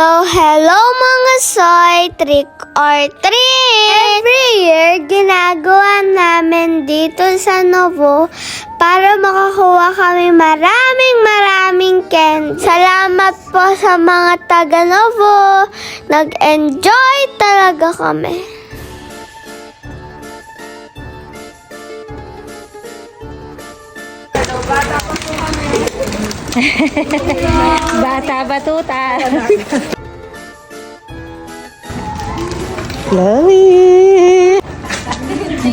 Hello, hello mga soy! Trick or treat! Every year, ginagawa namin dito sa Novo para makakuha kami maraming candy. Salamat po sa mga taga Novo. Nag-enjoy talaga kami. Bata batuta. Chloe.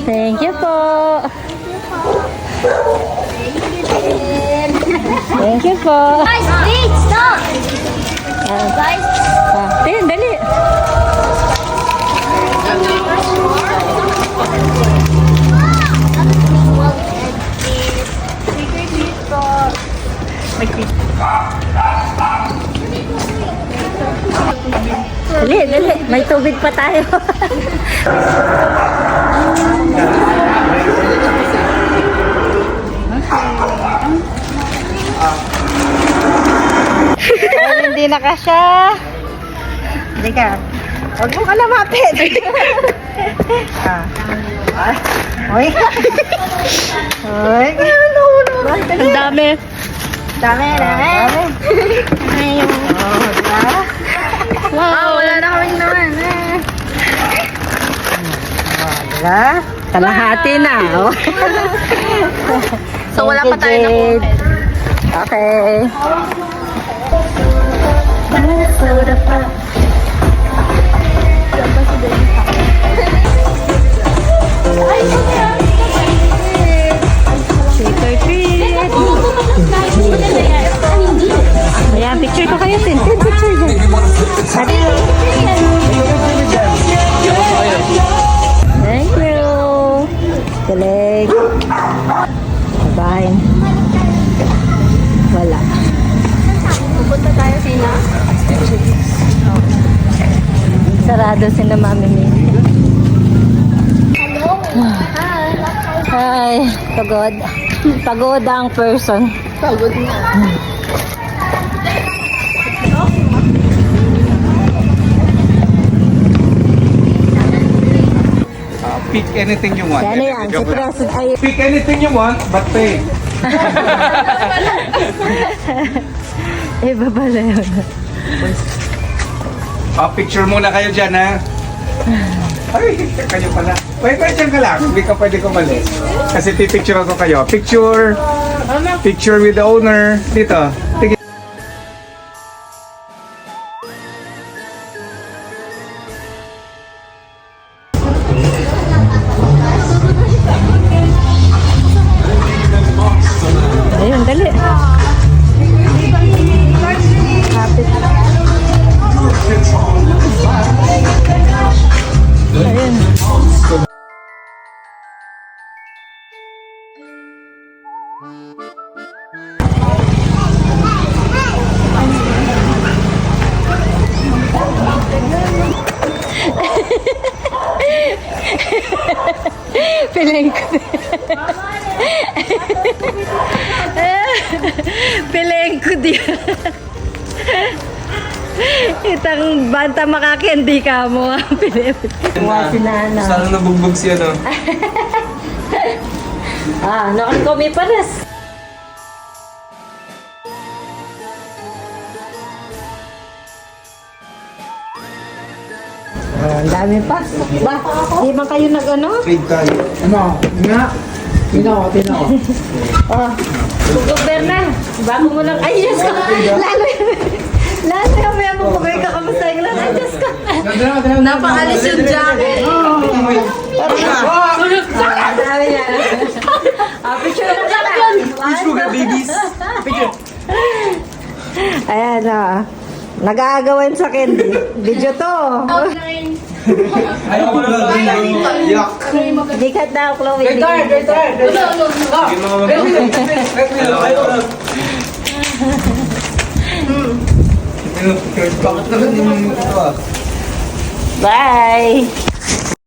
Thank you po. Thank you po. Guys, wait! Stop! Guys! Dali. Dali. May tubig pa tayo. Ay, hindi na kasya. Hindi ka. Huwag mo kalamapin. Hoy. Ang dami. Dami. Ayun. Wow, wala na kaming naman. Wala. Kalahati na. Oh. So, wala pa tayo na Jade. Okay. Trick or treat. Ayan, picture ko kayo, Tin. Picture dyan. Thank you. Galing. Bye. Wala. Pupunta tayo sina. Sarado si na Mami Mi. Hello! Ay, pagod. Pagod ang person. Pagod na. Pick anything you want. Ano yan? Si President. Ay, Pick anything you want, but pay. iba pala yun. Picture muna kayo dyan, ha? Ay, kayo pala. Wait, dyan ka lang. Hindi ka pwede kumalis. Kasi pipicture ko kayo. Picture with the owner. Dito. Tingin. Ayun, dali. Kapit. Ayun. Piling ko. Piling ko diyan. Itang banta makakendi ka mo. Piling. Si Nana. Sana nabugbog siya, no? Nakon ko may pares. Ang dami pa. Ba, di man kayo nag-ano? Trade tayo. Ano? Nga? Tinaw. Gugober na. Bago mo lang. Ay, Diyos ko. Lalo yung may amupugay ka. Kamusta yung lang? Ay, Diyos ko. Napakalis yung jacket. Ang dami na. Picture na lang. Sugar babies. Picture. Ayan nag-aagawan sa candy. Video to. Ayaw ko lang. Yuck. Dikat na, Chloe. Bakit naman yung ito? Bye.